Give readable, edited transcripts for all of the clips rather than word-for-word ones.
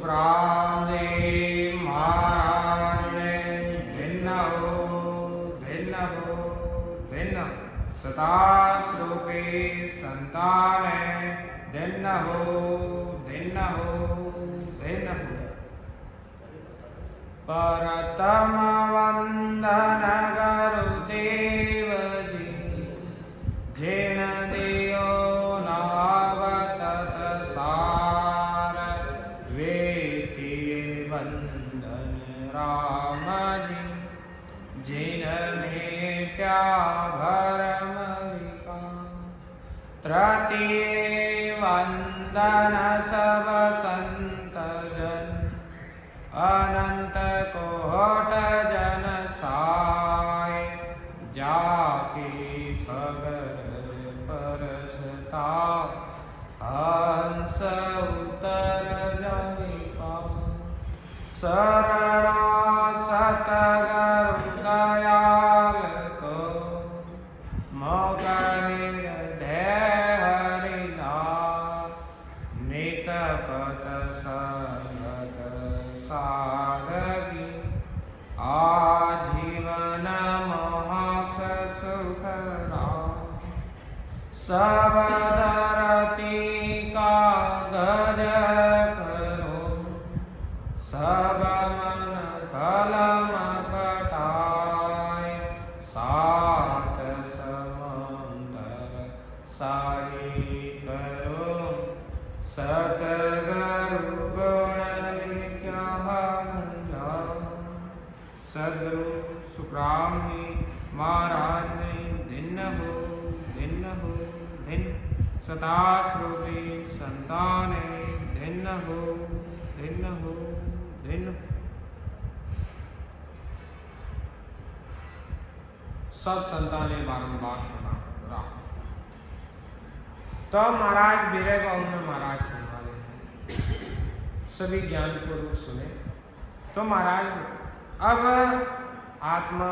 सुखरामदेव महाराज ने भिन्न हो भिन्न सताश्रुपे संतान भिन्न हो परतम वंदन गुरुदेव जी जिन दियो नावतत सार वेति वंदन राम जी जिन मेट्या भरम तृतीय वंदन सब संत जन अनंत कोट जन साय जाके पगर परसता हंस उतर जनिपा शरणा सतगुरु दयाल को मोगरीर हरिला नितपत संगत साधकी आजीवन मोक्ष सुखरा सब धरती का गज करो सब मन कलम कटाए सात समंदर साई करो सतगुरु गुण लिख्या सदगुरु सुखराम जी महाराज ने भिन्न हो सताश्रुपे संतान भिन्न हो सब संतानें बारंबार प्रणाम करा। तो महाराज विरह और महाराज कहने वाले हैं, सभी ज्ञान पूर्वक सुने। तो महाराज अब आत्मा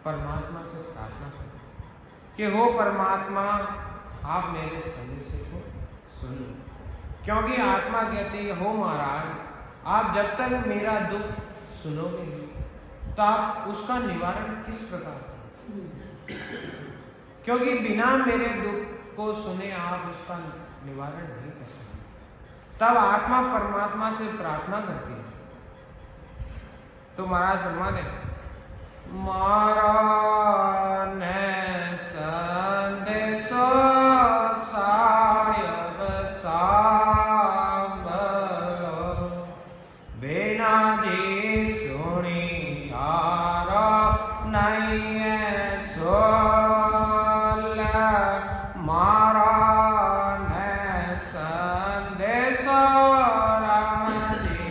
परमात्मा से प्रार्थना करे कि हो परमात्मा आप मेरे संदेश को सुनो, क्योंकि आत्मा कहती है हो महाराज आप जब तक मेरा दुख सुनोगे नहीं तो आप उसका निवारण किस प्रकार करोगे, क्योंकि बिना मेरे दुख को सुने आप उसका निवारण नहीं कर सकते। तब आत्मा परमात्मा से प्रार्थना करती है। तो महाराज ब्रह्मा ने मारा ने संदेशो सायब सांभलो बिना जी सुनी आरो नहीं सोल मारा ने संदेशो राम जी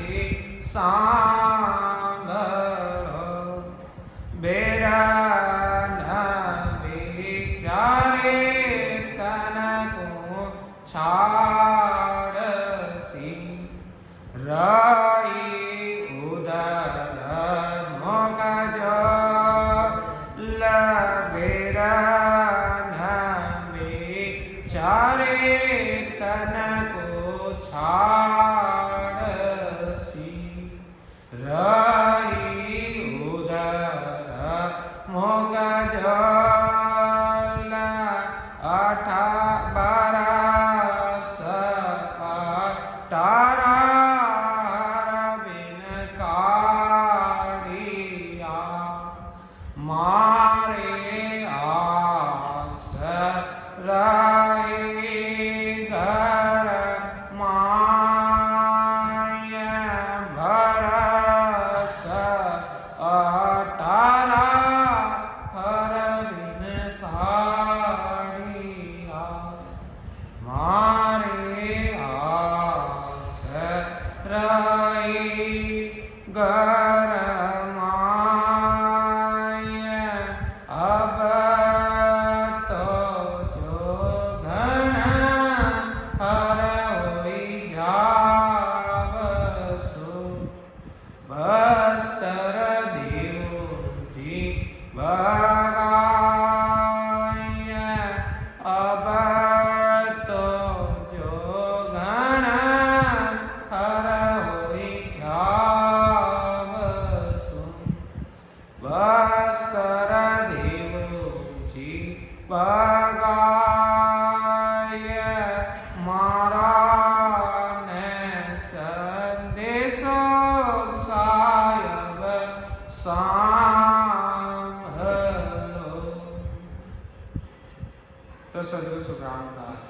सदगुरु सुखराम दास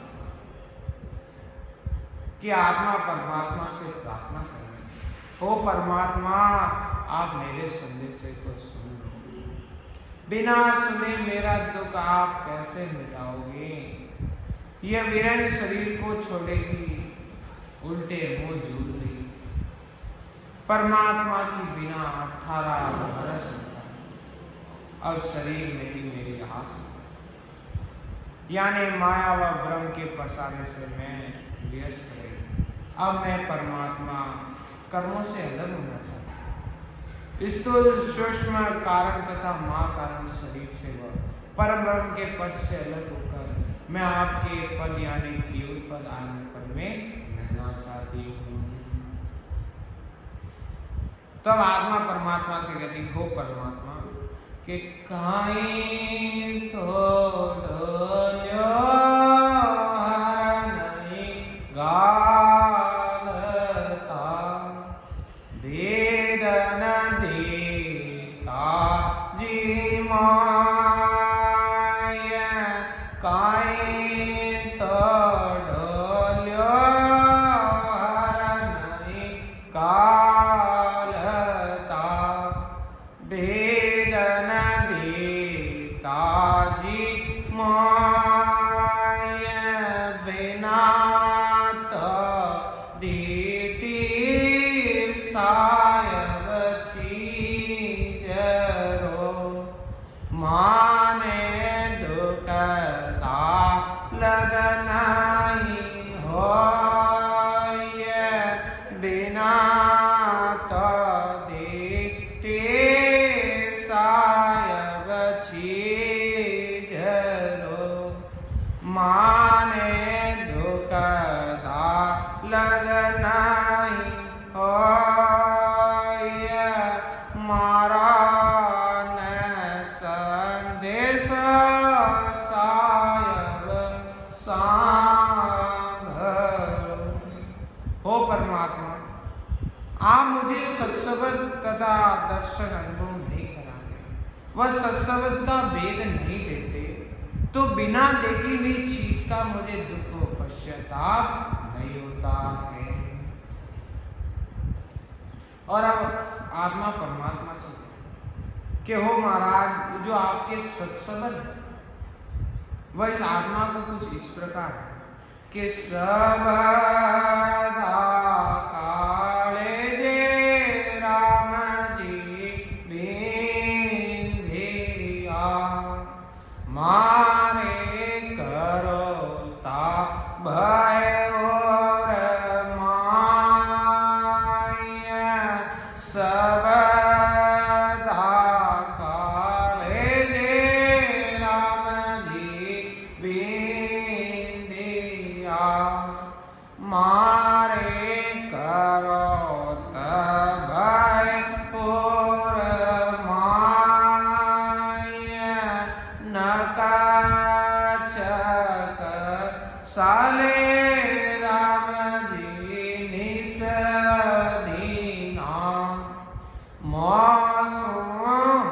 कि आत्मा परमात्मा से प्रार्थना करें, ओ परमात्मा आप मेरे संदेश को सुन लो, बिना सुने मेरा दुख आप कैसे मिटाओगे। यह वीरन शरीर को छोड़ेगी, उल्टे मुंह झूल रही। परमात्मा की बिना 18 बरस अब शरीर में ही मेरी आस, यानी माया व भ्रम के पसारे से मैं व्यस्त रही। अब मैं परमात्मा कर्मों से अलग होना चाहता हूँ। स्थूल सूक्ष्म कारण तथा माँ कारण शरीर से वह परम ब्रह्म के पद से अलग होकर मैं आपके पद यानी केवल पद आनंद पद में रहना चाहती हूँ। तब आत्मा परमात्मा से कहती, हो परमात्मा कि काई तो ढोल्यो नहीं गालता, वेदन देता जी माया, काई तो ढोल्यो नहीं गालता, वेदन देता जी माया, बिना तो देती सायब चीजरो, माने दुखता लगनाई हो, बिना तो देते सायब चीजरो, माने दुखदा लगनाई हो, मारा न संदेश सायब सांभरो। हो परमात्मा आप मुझे सत्सबद तथा दर्शन अनुभव नहीं कराते, वह सत्सबद का भेद नहीं देते, तो बिना देखी हुई चीज का मुझे दुख पश्चाताप नहीं होता है। और अब आत्मा परमात्मा से कि हो महाराज, जो आपके सत्सबद है वह इस आत्मा को कुछ इस प्रकार है कि सबदा काले जे राम जी बिंधिया, मारे करो ता भय और माया, सबदा काले जे राम जी बिंधिया, मारे करो भय और माया, नकाचक साले राम जी निस दीना, मौसम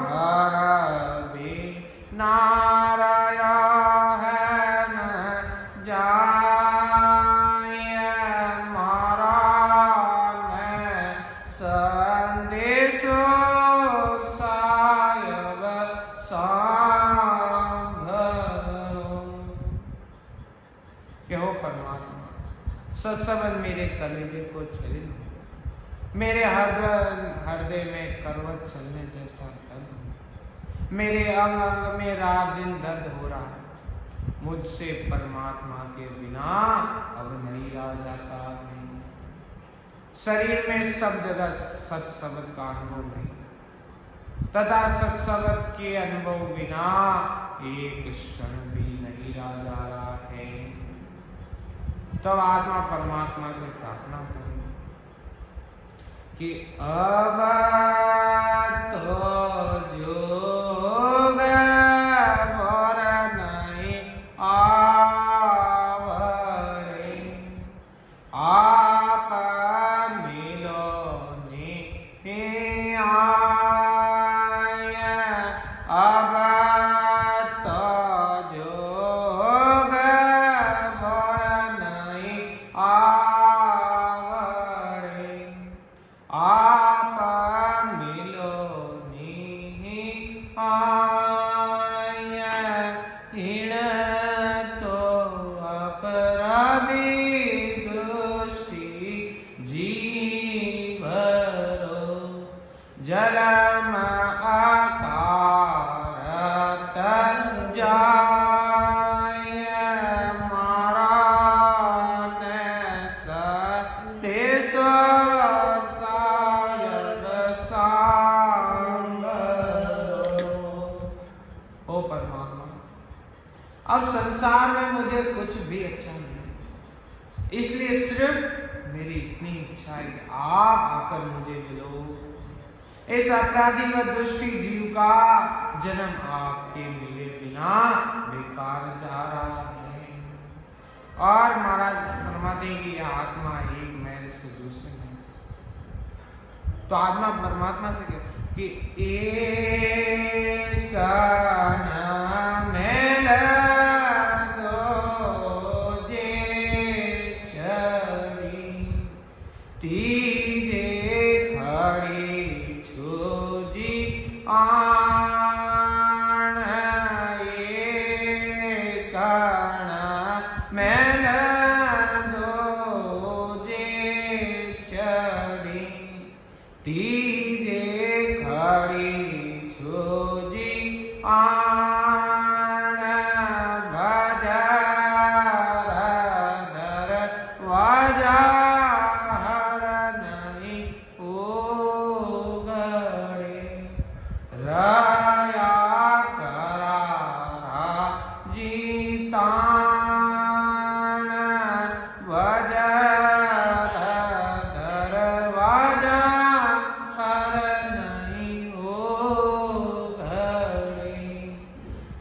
हर भी नाराया है न जाय, मारा न संदेशो सायब सांभरो। कि हो परमात्मा सत्सबद मेरे कलेजे को छलिन हो, मेरे हृदय में करवट चलने जैसा दर्द हो, मेरे अंग अंग में रात दिन दर्द हो रहा है, मुझसे परमात्मा के बिना अब नहीं रहा जाता है। शरीर में सब जगह सत्सबद का अनुभव नहीं, तथा सत्सबद के अनुभव बिना एक क्षण भी नहीं रहा जा रहा है। तब आत्मा परमात्मा से प्रार्थना करें कि अब तो जोग भर नहीं आवड़े, आप मिलो ने आया, अब तो जोग जलम आकारत जाय मारा नेस देश सायब सांभरो। ओ परमात्मा, अब संसार में मुझे कुछ भी अच्छा नहीं, इसलिए सिर्फ मेरी इतनी इच्छा है कि आप आकर मुझे मिलो। इस अपराधी व दुष्टी जीव का जन्म आपके मिले बिना बेकार जा रहा है। और महाराज फरमाते हैं कि यह आत्मा एक मैल से दूसरे में, तो आत्मा परमात्मा से कहती कि एक मैल तीजे खड़ी छोजी आण कण मैल दो जे छड़ी तीजे खड़ी छोजी आण भजार धर वाजा रया करारा जीतान वजर दरवाजा हर नहीं हो घड़े।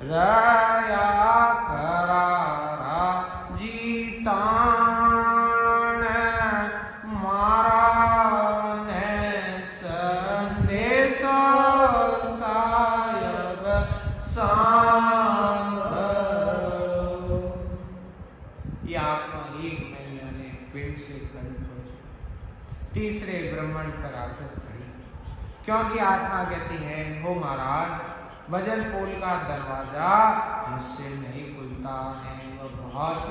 रया करारा जीतान मारा ने संदेशो सांभरो। ये आत्मा एक महीने पिंड से कल पहुंची, तीसरे ब्रह्मांड पर आकर खड़ी, क्योंकि आत्मा कहती है हो महाराज, भजन पोल का दरवाजा मुझसे नहीं खुलता है, वह बहुत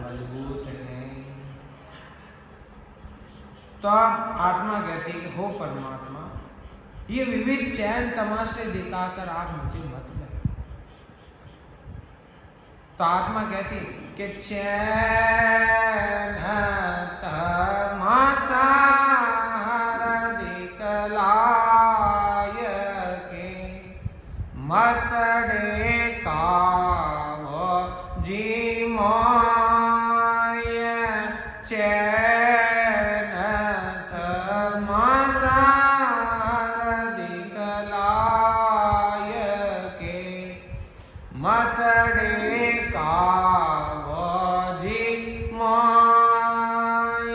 मजबूत है। तो अब आत्मा कहती है हो परमात्मा, ये विविध चैन तमाशे दिखाकर आप मुझे मत लगे। तो आत्मा कहती कि चैन तमाशा दिखलाय के मतड़े का वो जी मोय चैन तमाशा मतड़े का वो जी मोय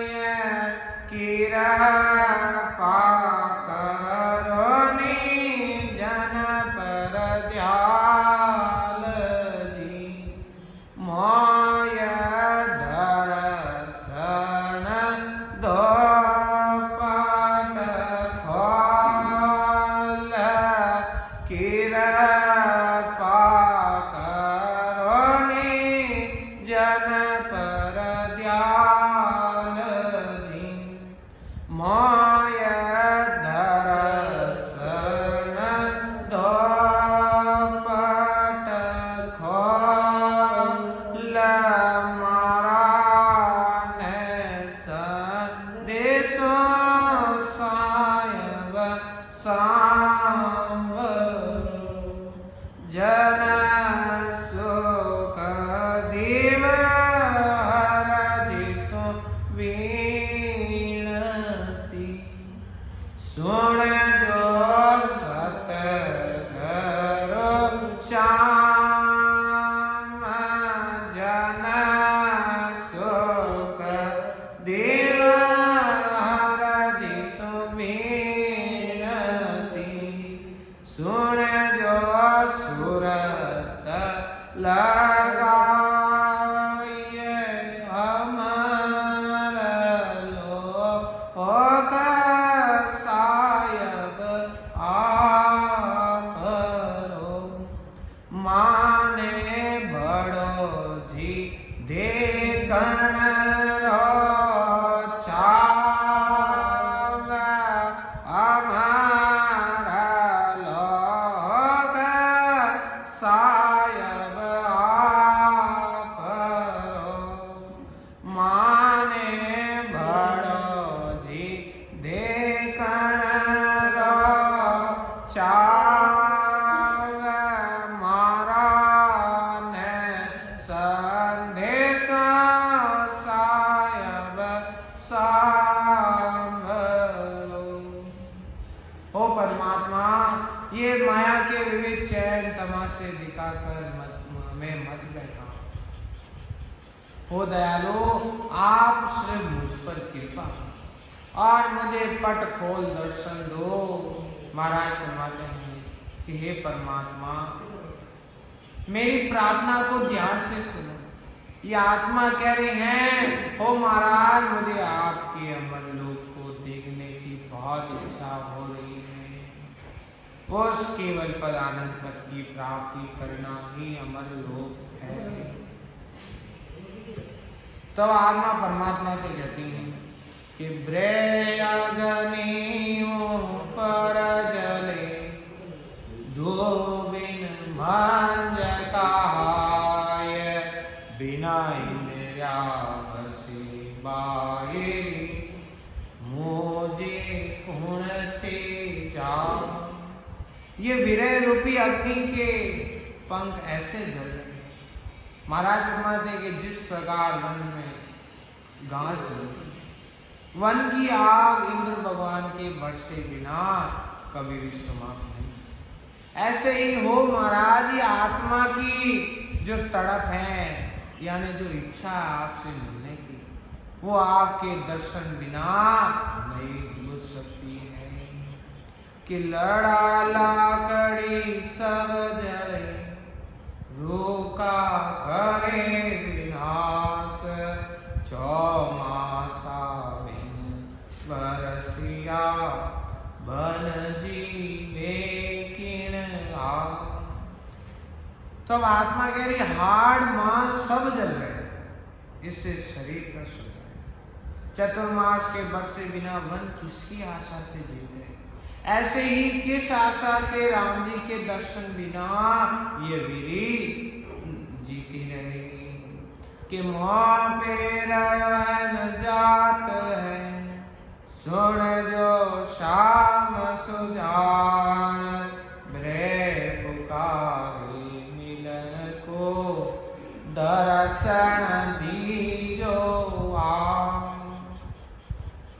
कृपा करोनी जन पर दयाल जी मोय दर्शन दो पट खोल कृपा जन पर दयाल जी मोय दर्शन दो पट खोल मारा ने संदेशो सायब सांभरो। जन सुख दीव वीणती सुन जो सतगुरु श्याम जन सुख देव हर सांभलो। ओ परमात्मा, ये माया के विविध चैन तमाशे दिखाकर हमें मत बहकाओ। हो दयालु, आप सिर्फ मुझ पर कृपा और मुझे पट खोल दर्शन दो। महाराज फरमाते हैं कि हे परमात्मा, मेरी प्रार्थना को ध्यान से सुनो। ये आत्मा कह रही है, हो महाराज, मुझे आपके अमर लोक को देखने की बहुत इच्छा हो रही है। उस केवल पद आनंद पद की प्राप्ति करना ही अमर लोक है। तो आत्मा परमात्मा से कहती है कि ब्रह्मग्नियों पर जले धोबिन मंज कहाय, बिना इंद्रियावसी बाहिरी मुझे गुण थे जा। ये विरह रूपी अग्नि के पंख ऐसे जल रहे। महाराज फरमाते हैं कि जिस प्रकार वन में घास जलती, वन की आग इंद्र भगवान के बरसे बिना कभी भी समाप्त नहीं, ऐसे ही हो महाराज, ये आत्मा की जो तड़प है, यानी जो इच्छा है आपसे मिलने की, वो आपके दर्शन बिना नहीं बुझ सकती है। कि लड़ा लाकड़ी सब जले, रोका करे विनाश, चौमासा बिन बरसिया बन जीवे किण आ। तो अब आत्मा कह रही, हाड़ मांस सब जल रहे, इससे शरीर का शुद्ध है। चतुर्मास के बरसे बिना वन किसकी आशा से जीते, ऐसे ही किस आशा से राम जी के दर्शन बिना ये वीरी जीती रहेगी। कि मोह पे रहन जात है, सुन जो शाम सुजान, ब्रह पुकारी मिलन को दर्शन दीजो आ।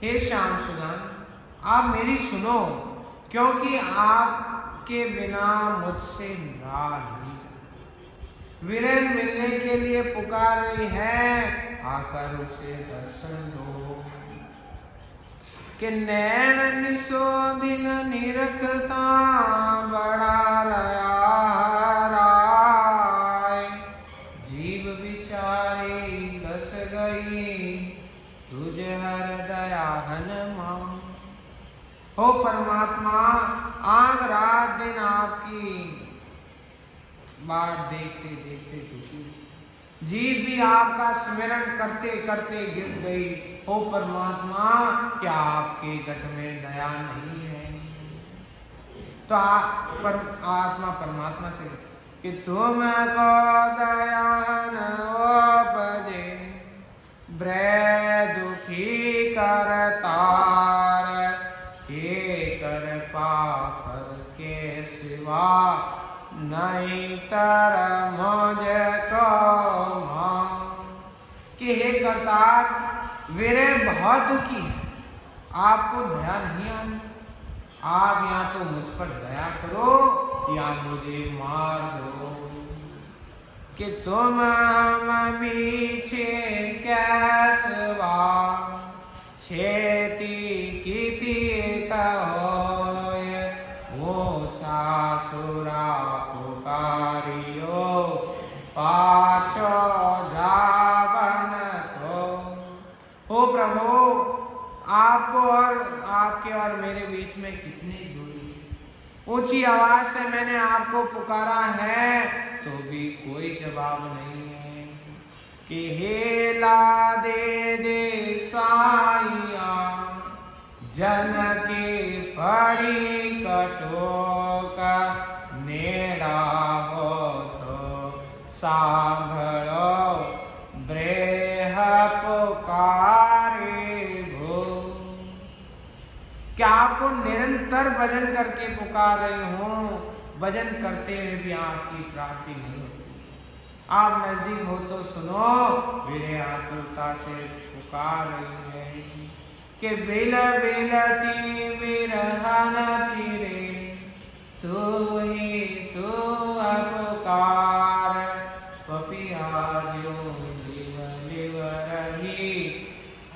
हे श्याम सुजान, आप मेरी सुनो, क्योंकि आपके बिना मुझसे रहा नहीं जाता। वीरेन मिलने के लिए पुकार रही है, आकर उसे दर्शन दो। कि नैन निसो दिन निरखता, बड़ा रया राय, जीव बिचारी दस गई, तुझे हर दया हनुमान। हो परमात्मा, आग रात दिन आपकी बात देखते देखते दुखी, जीव भी आपका स्मरण करते करते घिस गई। हो परमात्मा, क्या आपके गठ में दया नहीं है? तो आत्मा परमात्मा से कि तुमको दया न उपजे, ब्रह दुखी करतार, के कर पाकर के सिवा नहीं तर मुझको मां। कि हे करतार, विरह बहुत दुखी है, आपको दया नहीं आनी। आप या तो मुझ पर दया करो या मुझे मार दो। कि तुम हम पीछे कैसवा, छेती कीती कहोय, ऊंचा सुरा पुकारियो, पाछो जावन को। हो प्रभु, आपको और आपके और मेरे बीच में कितनी दूरी है। ऊंची आवाज से मैंने आपको पुकारा है, तो भी कोई जवाब नहीं है। कि हेला दे दे साइया, जन के पड़ी कटोक, नेड़ा हो तो सांभलो, ब्रेह पुकारे भो। क्या आपको निरंतर भजन करके पुकार रही हूं, भजन करते हुए भी आपकी प्राप्ति नहीं होती। आप नजदीक हो तो सुनो, मेरे आतुरता से पुकार रही है कि बेला बेलाती बिरहन फिरे, तू ही तू पुकार, पपिया जो लिव लिव रही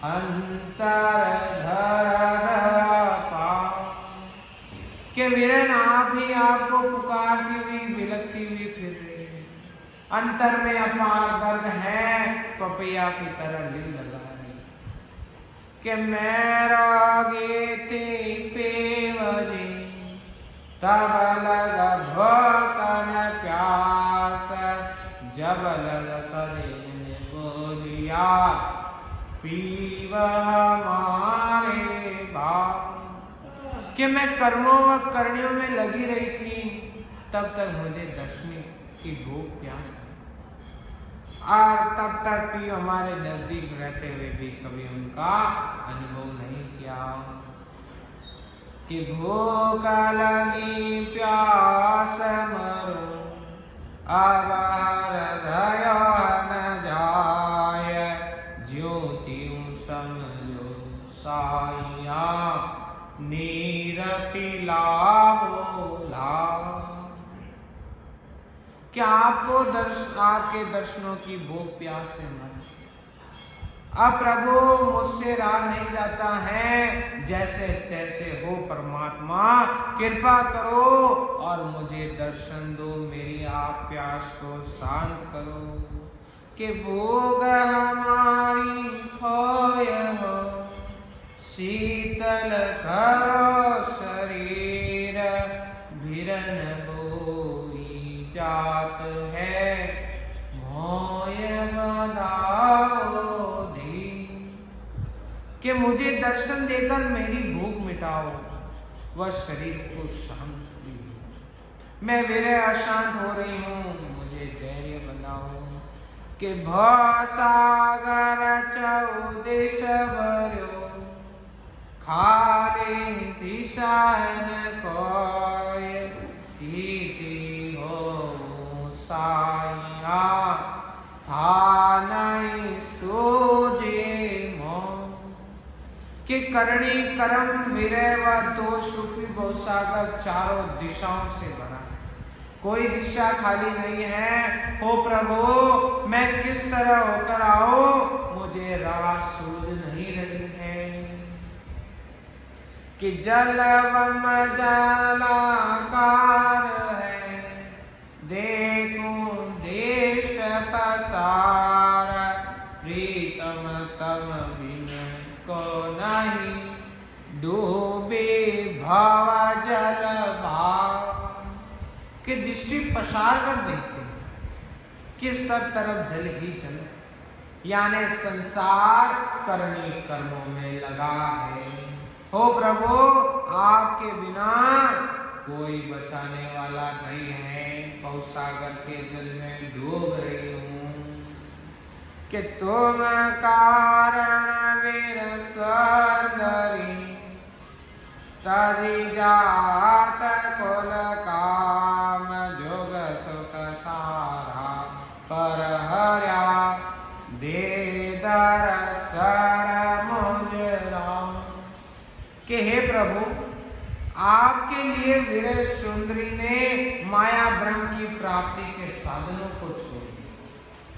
अंतर धर पा। कि वीरन आप ही आपको पुकारती हुई बिलकती हुई फिर रही है, अंतर में अपार दर्द है, पपिया की तरह दिल लगा रही कि मेरा गीते पेवजी तब लग भोकन प्यास, जब लग करे बोलिया पीव हमारे बाप। कि मैं कर्मों व करनियों में लगी रही थी, तब तक मुझे दर्शनी की भूख प्यास है, और तब तक भी हमारे नजदीक रहते हुए भी कभी उनका अनुभव नहीं किया। कि भूख लगी प्यास मरो, अब हृदय न जाय, ज्योति समझो साइया नीर पिलाओला। क्या आपको आपके दर्शनों की भूख प्यास से मर, अब प्रभु मुझसे रहा नहीं जाता है, जैसे तैसे हो परमात्मा कृपा करो और मुझे दर्शन दो, मेरी आप प्यास को शांत करो। कि भोग हमारी खोय हो, शीतल करो शरीर, भिरन बोई जात है, मोय बधाओ धी। कि मुझे दर्शन देकर मेरी भूख मिटाओ, वह शरीर को शांत भी। मैं विरह अशांत हो रही हूँ, मुझे धैर्य बनाओ। कि भवसागर चौदिश भर्यो, खारे दिशान कोय, कीति हो साइया था नहीं सूझे मोह। कि करणी कर्म विरह व दोष रूपी भवसागर चारों दिशाओं से भरा, कोई दिशा खाली नहीं है। हो प्रभु मैं किस तरह होकर आऊं, मुझे राह सूझ नहीं रही है। कि जलवम जलाकार है, देखूं देश पसार, प्रीतम तम बिन को नहीं, डूबे भाव जल भाव। कि दृष्टि पसार कर देखते हैं कि सब तरफ जल ही जल, यानी संसार करनी कर्मों में लगा है। हो प्रभु आपके बिना कोई बचाने वाला नहीं है, भवसागर के जल में डूब रही हूँ। कि तुम कारण वीर सुंदरी, तजी जात कुल काम, जोग सुख सारा पर हर्या, दे दर्शन मुझरा। कि हे प्रभु आपके लिए विरह सुंदरी ने माया ब्रह्म की प्राप्ति के साधनों को छोड़ दिया,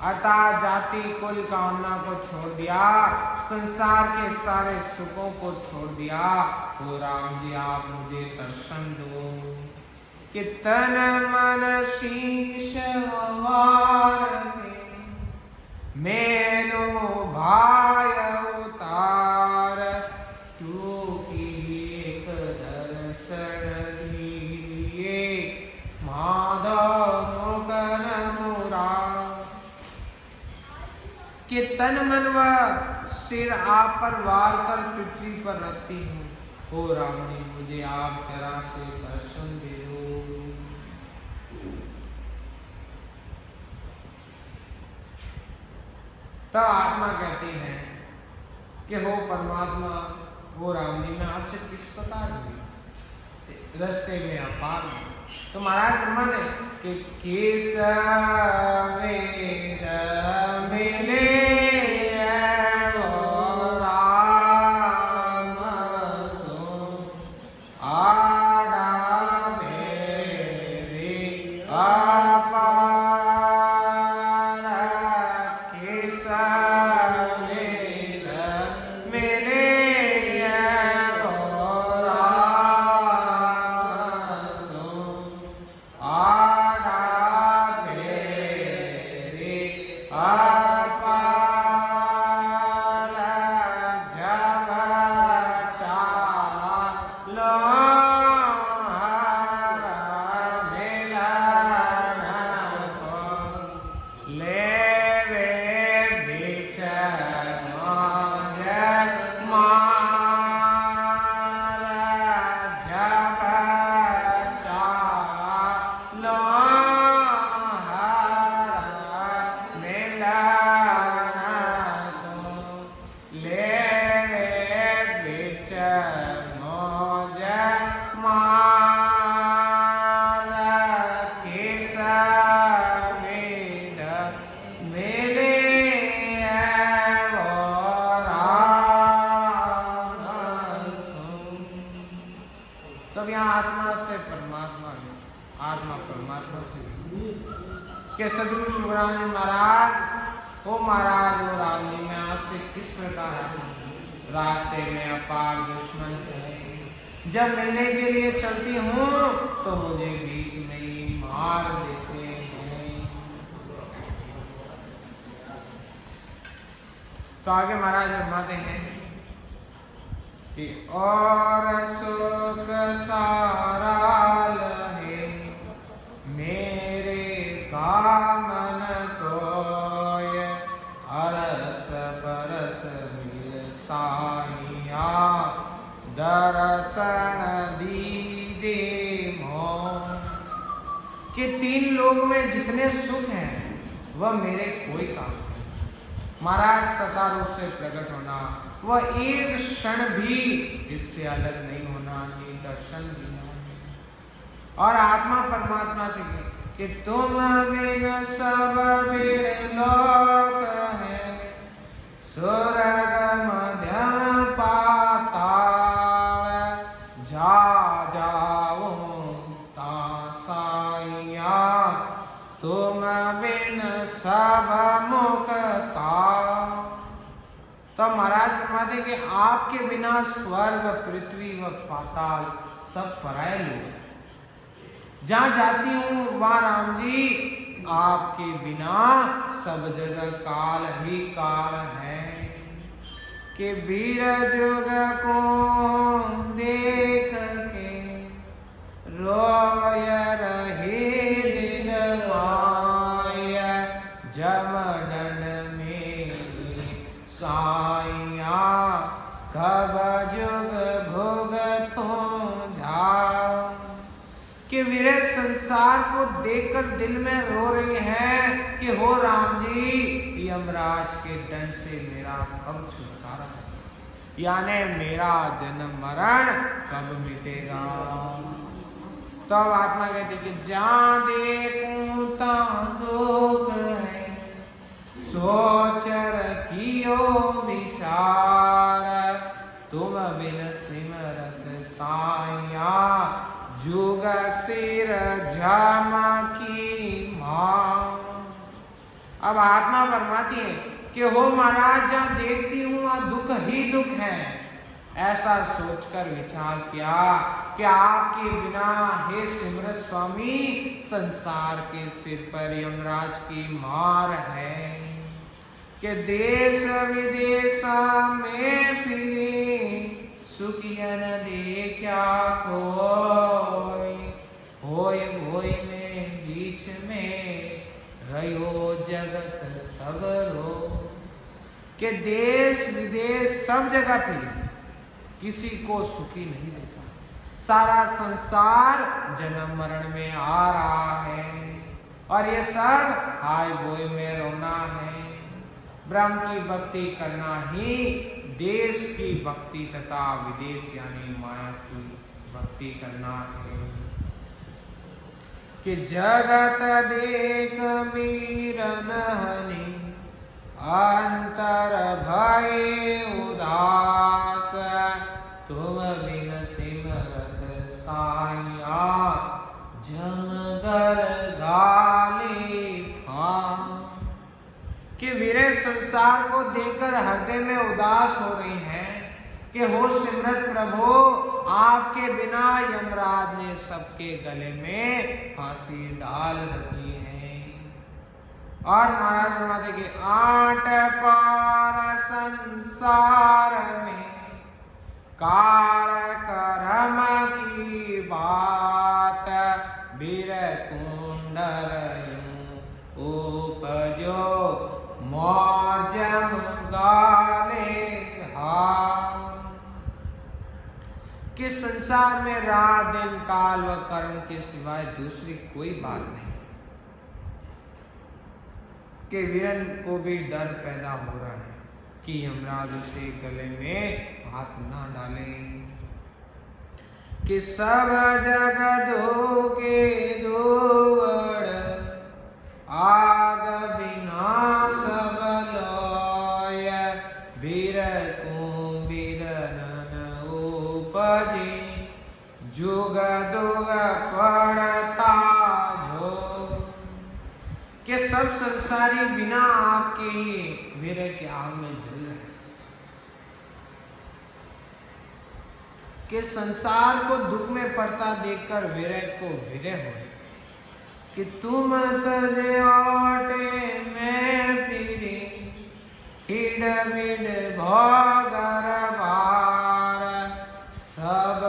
अर्थात जाति कुल कामना को छोड़ दिया, संसार के सारे सुखों को छोड़ दिया। तो राम जी आप मुझे दर्शन दो। कि तन मन शीश मैनो भाय उतार, तू की एक दर्शन लिए, माधव मुकन मुरा। कि तन मन व सिर आप पर वार कर पृथ्वी पर रखती हूँ। हो राम जी मुझे आप जरा से दर्शन दे दो। तब आत्मा कहती है कि हो परमात्मा, हो राम जी मैं आपसे किस प्रकार हुई, रास्ते में अपार। तो महाराज ब्रह्मा ने कि किस वेद मिले वो राम सो आड़ा मेरी अपार। किस वेद मिले वो राम सो आड़ा मेरी अपार। जब चालो मिलन को लेवे बीच मौज मार। जब चालो मिलन को लेवे बीच मौज मार। किस वेद मिले वो राम सो। तब यहाँ आत्मा से परमात्मा में, आत्मा परमात्मा से के सदगुरु सुखराम जी महाराज, ओ महाराज ओ राम जी, मैं आपसे किस प्रकार रास्ते में अपार दुश्मन है, जब मिलने के लिए चलती हूँ तो मुझे बीच में ही मार देते हैं। तो आगे महाराज फरमाते हैं कि और सुख सारा लहे मेरे कामन कोय। अरस परस मिल साइया दर्शन दीजे मोह। कि 3 लोग में जितने सुख हैं वह मेरे कोई काम नहीं। महाराज सता रूप से प्रकट होना, वह एक क्षण भी इससे अलग नहीं होना, ये दर्शन भी नहीं। और आत्मा परमात्मा से कि तुम बिन सब बिन लोक है, स्वर्ग मध्यम पाताल। जा जाओ ता साइया तुम बिन सब मुक्ता। तो महाराज फरमाते कि आपके बिना स्वर्ग पृथ्वी व पाताल सब पराये लोग हैं। जहाँ जाती हूँ वहाँ राम जी आपके बिना सब जगह काल ही काल है। कि वीर जुग को देख के रोय रही दिल माय। जमदन में साइया कब जुग भुगतो जाओ। कि वीरे संसार को देखकर दिल में रो रही हैं कि हो राम जी, यमराज के दंड से मेरा कब छुटकारा है, यानी मेरा जन्म मरण कब मिटेगा। तब आत्मा कहती कि जहाँ देखूं तहाँ दुख है, सोच रखियो विचार। तुम बिन सिमरत साइया जुग सिर झमकी मां। अब आत्मा फरमाती है कि हो महाराज, जहाँ देखती हूँ वहाँ दुख ही दुख है। ऐसा सोचकर विचार किया कि आपके बिना हे सिमरत स्वामी संसार के सिर पर यमराज की मार है। कि देश विदेश में फिरे सुखियन देखा कोई। होय होय में बीच में रहो जगत सब रो। के देश विदेश सब जगह फिरे, किसी को सुखी नहीं देता। सारा संसार जन्म मरण में आ रहा है और ये सब हाय बोय में रोना है। ब्रह्म की भक्ति करना ही देश की भक्ति तथा विदेश यानी माया की भक्ति करना है। कि जगत देख मीरन हनि अंतर भय उदास, तुम बिन सिमरत साइया जमगल गाले फां। कि वीरे संसार को देखकर हृदय में उदास हो रही हैं कि हो सिमरत प्रभु, आपके बिना यमराज ने सबके गले में फांसी डाल रखी है। और महाराज फरमाते कि आठ पार संसार में काल करम की बात, बीर कुंडल उपजो मौजम गाले हाथ। कि संसार में रात दिन काल व कर्म के सिवाय दूसरी कोई बात नहीं। कि वीरन को भी डर पैदा हो रहा है कि यमराज उसे गले में हाथ ना डाले। कि सब जग दो के दोवड़, आग बिना सब लोय, वीर को वीरन उपजे, जुग दुग पड़ता जो। कि सब संसारी बिना आग के ही वीर के आग में जल रहे। कि संसार को दुख में पड़ता देखकर वीर को विरह हो। कि तुम तजे ओटे में फिरी, हिड मिड भोगर बार, सब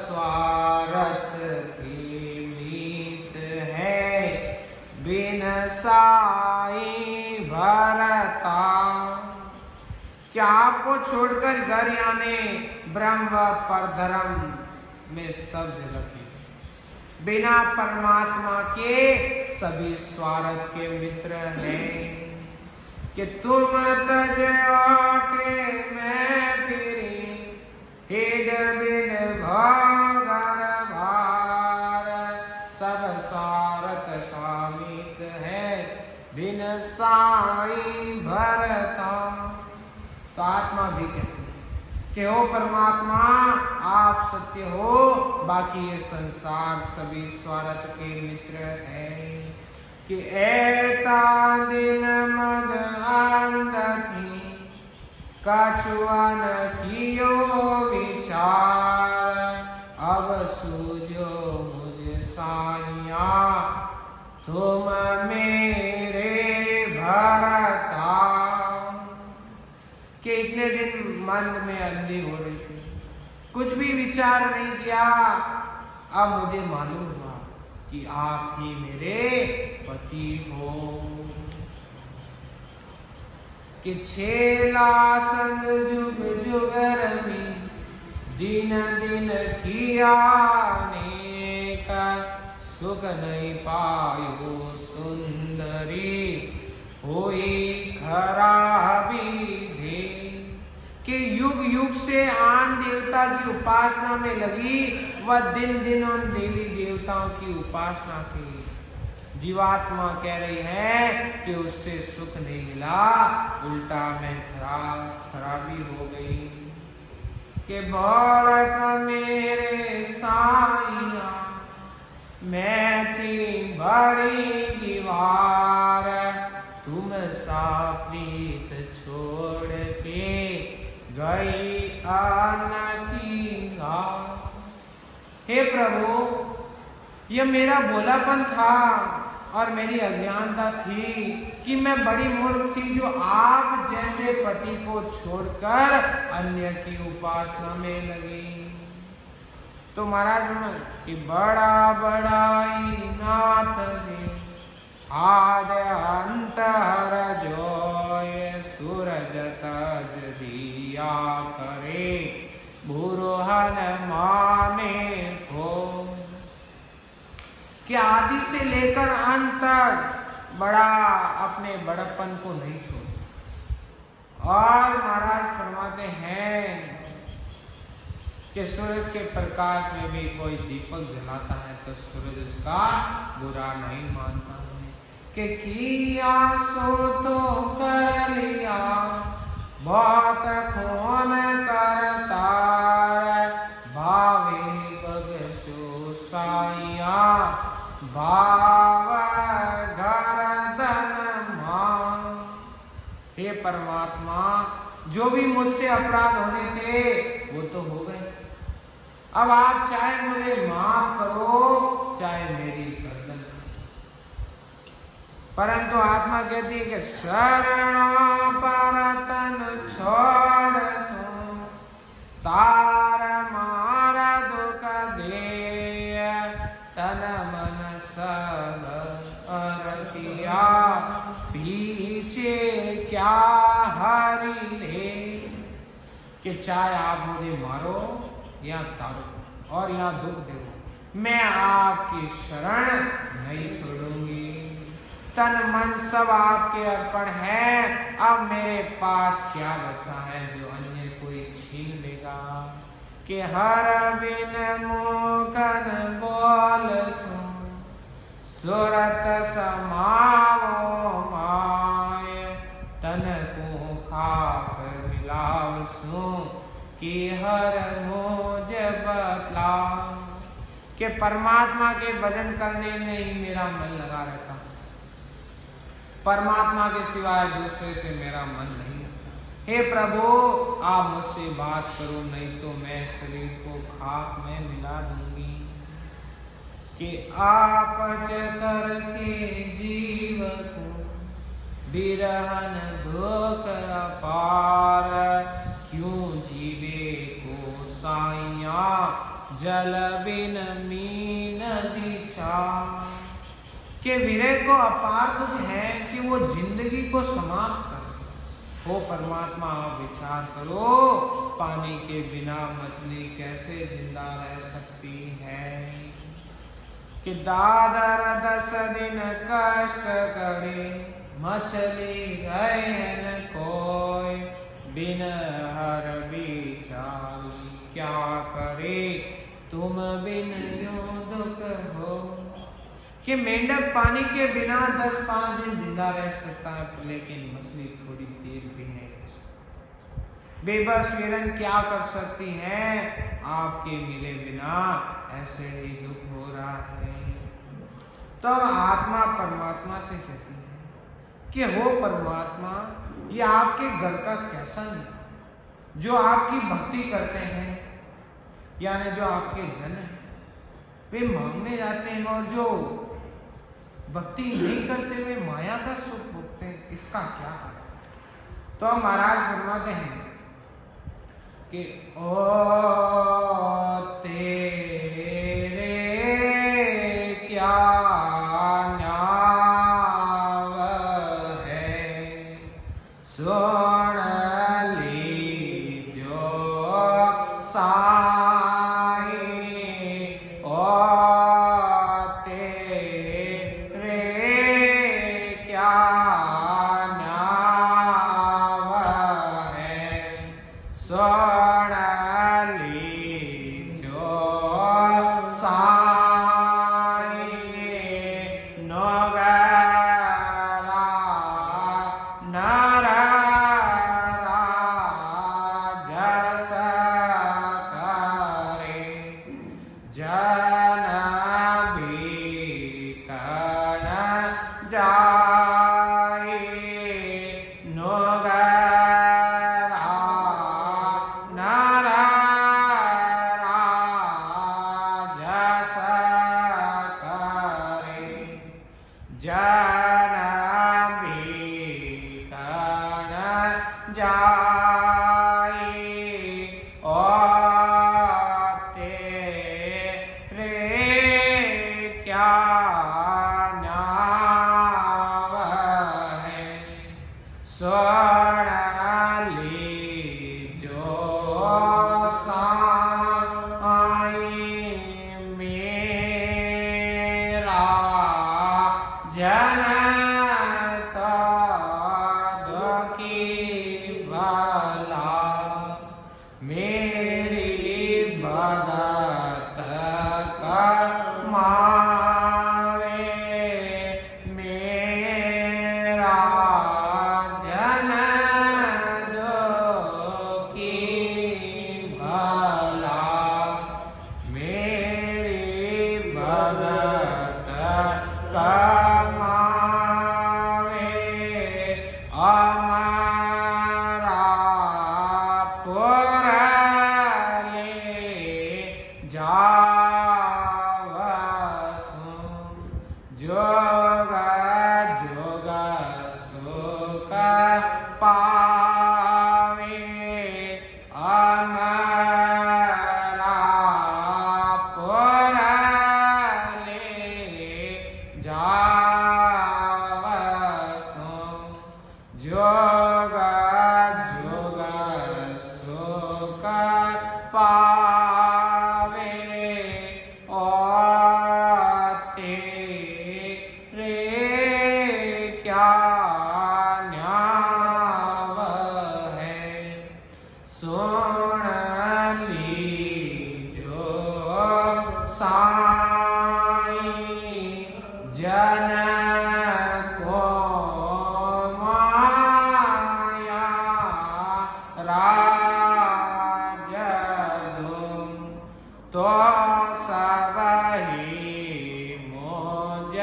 स्वार्थ की मीत है, बिन साई भरता। क्या आपको छोड़कर घर यानी ब्रह्म परधर्म में सब जगह बिना परमात्मा के सभी स्वार्थ के मित्र हैं। कि तुम तज ओटे में फिरी, हिड बिन भोगर भार, सब स्वार्थ कामित है, बिन साई भरता। तो आत्मा भी कहती कि हो परमात्मा आप सत्य हो, बाकी ये संसार सभी स्वार्थ के मित्र हैं। कि ऐता दिन मद अंध थी, कछुअन कियो विचार, अब सूझो मुझ साइया तुम मेरे भरता। कि इतने दिन मन में अंधी हो रही थी, कुछ भी विचार नहीं किया, अब मुझे मालूम हुआ कि आप ही मेरे पति हो। कि छेला संग जुग जुगर में, दिन दिन किया नेक, सुख नहीं पायो सुंदरी, होई खराबी धे। कि युग युग से आन देवता की उपासना में लगी, वह दिन दिन उन देवी देवताओं की उपासना की। जीवात्मा कह रही है कि उससे सुख नहीं मिला, उल्टा मैं खराबी हो गई। कि बालक मेरे साइया, मैं थी बड़ी दीवार, तुम सा प्रीत छोड़ के गई आना की घाट। हे प्रभु, यह मेरा भोलापन था और मेरी अज्ञानता थी कि मैं बड़ी मूर्ख थी जो आप जैसे पति को छोड़कर अन्य की उपासना में लगी। तो महाराज कि बड़ा बड़ाई नाथ जी, आद अंतर जोय, सूरज तज दिया करे, बुरहन माने हो। कि आदि से लेकर अंत तक बड़ा अपने बड़प्पन को नहीं छोड़ा। और महाराज फरमाते हैं कि सूरज के प्रकाश में भी कोई दीपक जलाता है तो सूरज उसका बुरा नहीं मानता है। कि किया सो तो कर लिया, बहुत खून करता भावे बगसो साइया, भाव गर्दन मां। हे परमात्मा, जो भी मुझसे अपराध होने थे वो तो हो गए। अब आप चाहे मुझे माफ करो, चाहे मेरी गर्दन, परंतु आत्मा कहती है कि शरण परतन छोड़ सो, तार मारा दुख दे, तन मन सब अरतिया, पीछे क्या हरि ले। कि चाहे आप मुझे मारो या तारो और या दुख दो, मैं आपकी शरण नहीं छोड़ूंगी। तन मन सब आपके अर्पण है। अब मेरे पास क्या बचा है जो अन्य कोई छीन लेगा। कि हर बिन मोकन बोल सो, सुरत समावो माय, तन को खाक मिलाव सो, कि हर मोज बतला। कि परमात्मा के भजन करने में ही मेरा मन लगा रहता, परमात्मा के सिवाय दूसरे से मेरा मन नहीं लगता। हे प्रभु, आप मुझसे बात करो, नहीं तो मैं शरीर को खाक में मिला दूंगी। कि आप कर के जीव को बिरहन दुख अपार, क्यों जीवे को साइया, जल बिन मीन दिछा। कि विरह को अपार दुख है कि वो जिंदगी को समाप्त कर। हो परमात्मा, आप विचार करो, पानी के बिना मछली कैसे जिंदा रह सकती है। कि दादर 10 दिन कष्ट करे, मछली रहे न कोई, बिन हर बिचारी क्या करे, तुम बिन यूं दुख हो। कि मेंढक पानी के बिना 10-5 दिन जिंदा रह सकता है, लेकिन मछली थोड़ी देर भी नहीं रह सकती। बेबस हिरन क्या कर सकती है, आपके मिले बिना ऐसे ही दुख हो रहा है। तो आत्मा परमात्मा से कहती है कि हो परमात्मा, ये आपके घर का कैसा नहीं, जो आपकी भक्ति करते हैं, यानी जो आपके जन हैं, वे मांगने जाते हैं, और जो भक्ति नहीं करते हुए माया का सुख भोगते हैं, इसका क्या है। तो महाराज फरमाते हैं कि ओ तेरे क्या नाम है, सुन लीजो साईं, ओ भगत कमावे मेरा जन दुखी भला मेरी भगत कमावे हमारा पुरले जावसु जोग जोग सुख पावे हमारा पुरले जावसु जोग जोग सुख पावे ओ तेरे क्या न्याव है सुन लीजो साईं जन को माया राज दूं तो सबही मुझ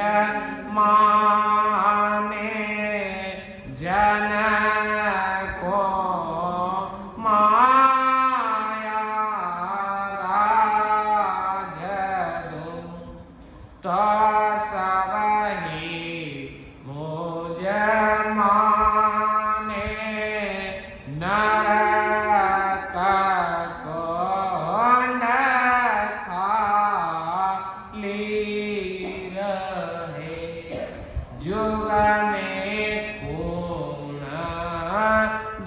माने जन को माया राज दूं तो सबही मुझ माने नरक कुंड खाली रहे जुग में कूण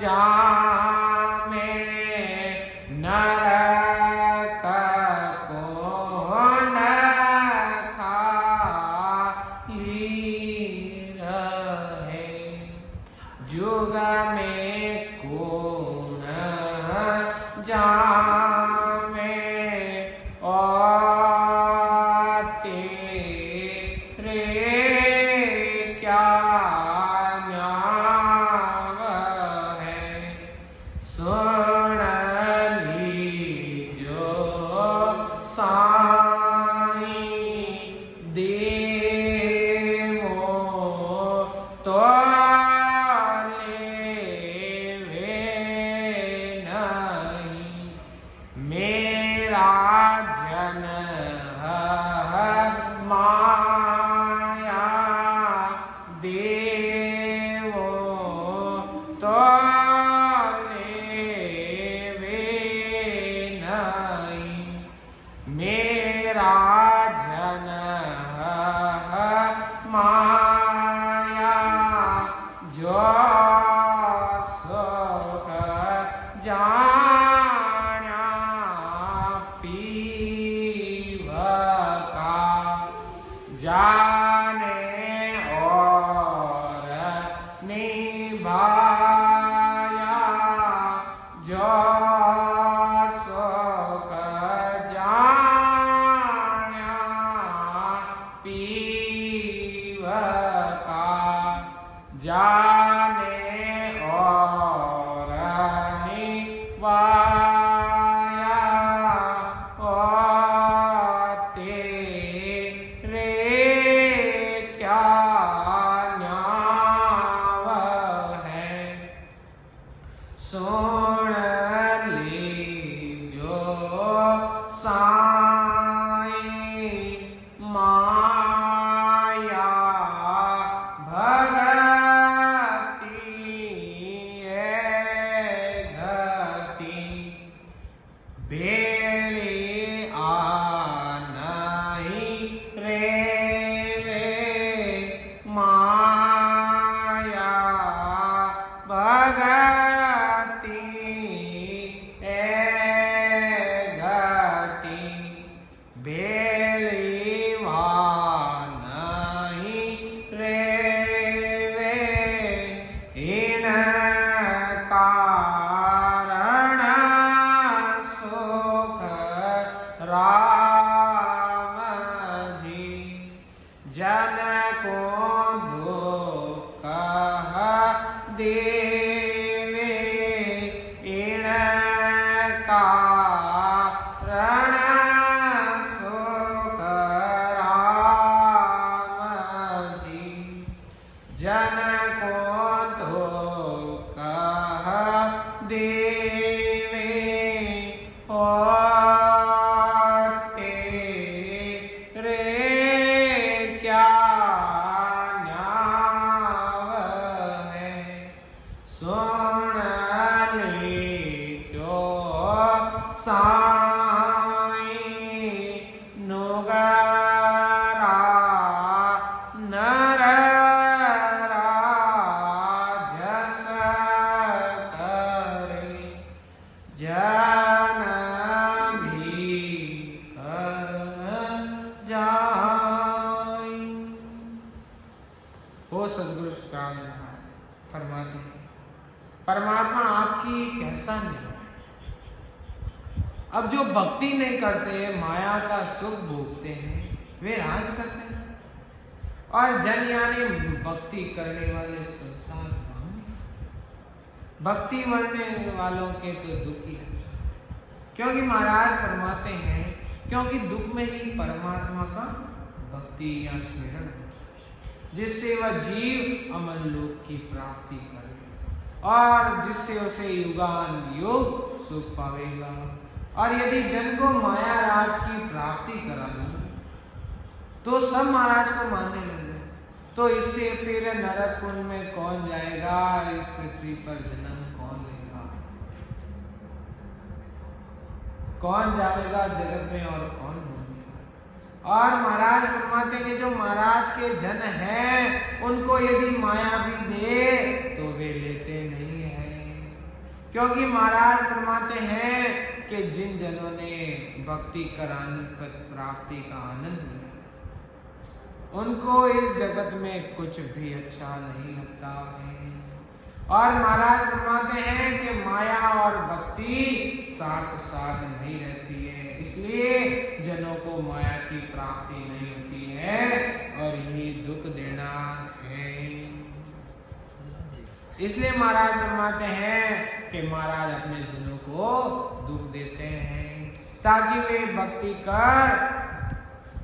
जामे नरक कुंड खाली रहे जुग में कूण जामे ओ तेरे क्या न्याव है सुन लीजो साईं देवो तो लेवे नहीं मेरा जन माया देवो तो लेवे नहीं मेरा जन माया जो सुख जाण्या पीव का जाने और निभाया जो सुख जाण्या पीव का जाने और निभाया ओ तेरे क्या न्याव है सुन लीजो साईं माया भगती घटी बेली आनई रे माया भगती घटी बेली वानई रे इन कारण सुख राम जी। जन को दुख देवे इन कारण सुख राम जी। जन को दुख देवे होते रे क्या न्याव है। सुन लीजो साईं नुगरा नर राजस करे। जन भी कर जाई। वो सदगुरु शुक्रान फरमाते हैं परमात्मा आपकी कैसा नहीं। अब जो भक्ति नहीं करते, माया का सुख भोगते हैं, वे राज करते हैं। और जन यानी भक्ति करने वाले संसार भक्ति करने वालों के तो दुख ही अच्छा। क्योंकि महाराज फरमाते हैं क्योंकि दुख में ही परमात्मा का भक्ति या स्मरण होता है, जिससे वह जीव अमर लोक की प्राप्ति करे और जिससे उसे युगान युग सुख पावेगा। और यदि जन को माया राज की प्राप्ति करा दूं तो सब महाराज को मानने लग जाए, तो इससे फिर नरक कुंड में कौन जाएगा, इस पृथ्वी पर जन्म कौन लेगा, कौन जाएगा जगत में और कौन घूमेगा। और महाराज फरमाते हैं कि जो महाराज के जन हैं उनको यदि माया भी दे तो वे लेते नहीं हैं। क्योंकि महाराज फरमाते हैं कि जिन जनों ने भक्ति कर पद प्राप्ति का आनंद लिया उनको इस जगत में कुछ भी अच्छा नहीं लगता है। और महाराज फरमाते हैं कि माया और भक्ति साथ साथ नहीं रहती है, इसलिए जनों को माया की प्राप्ति नहीं होती है और यही दुख देना है। इसलिए महाराज फरमाते हैं कि महाराज अपने जनों को दुख देते हैं ताकि वे भक्ति कर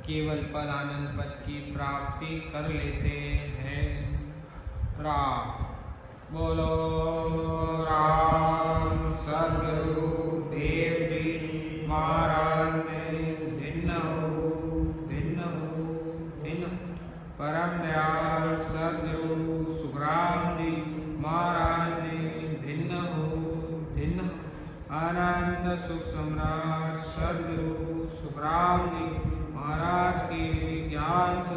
केवल पद आनंद पद की प्राप्ति कर लेते हैं। राम बोलो राम सद्गुरु देव जी महाराज ने दिन परम दयाल सद्गुरु सुखराम जी महाराज ने दिन आनंद सुख सम्राट सद्गुरु सुखराम जी महाराज के ज्ञान से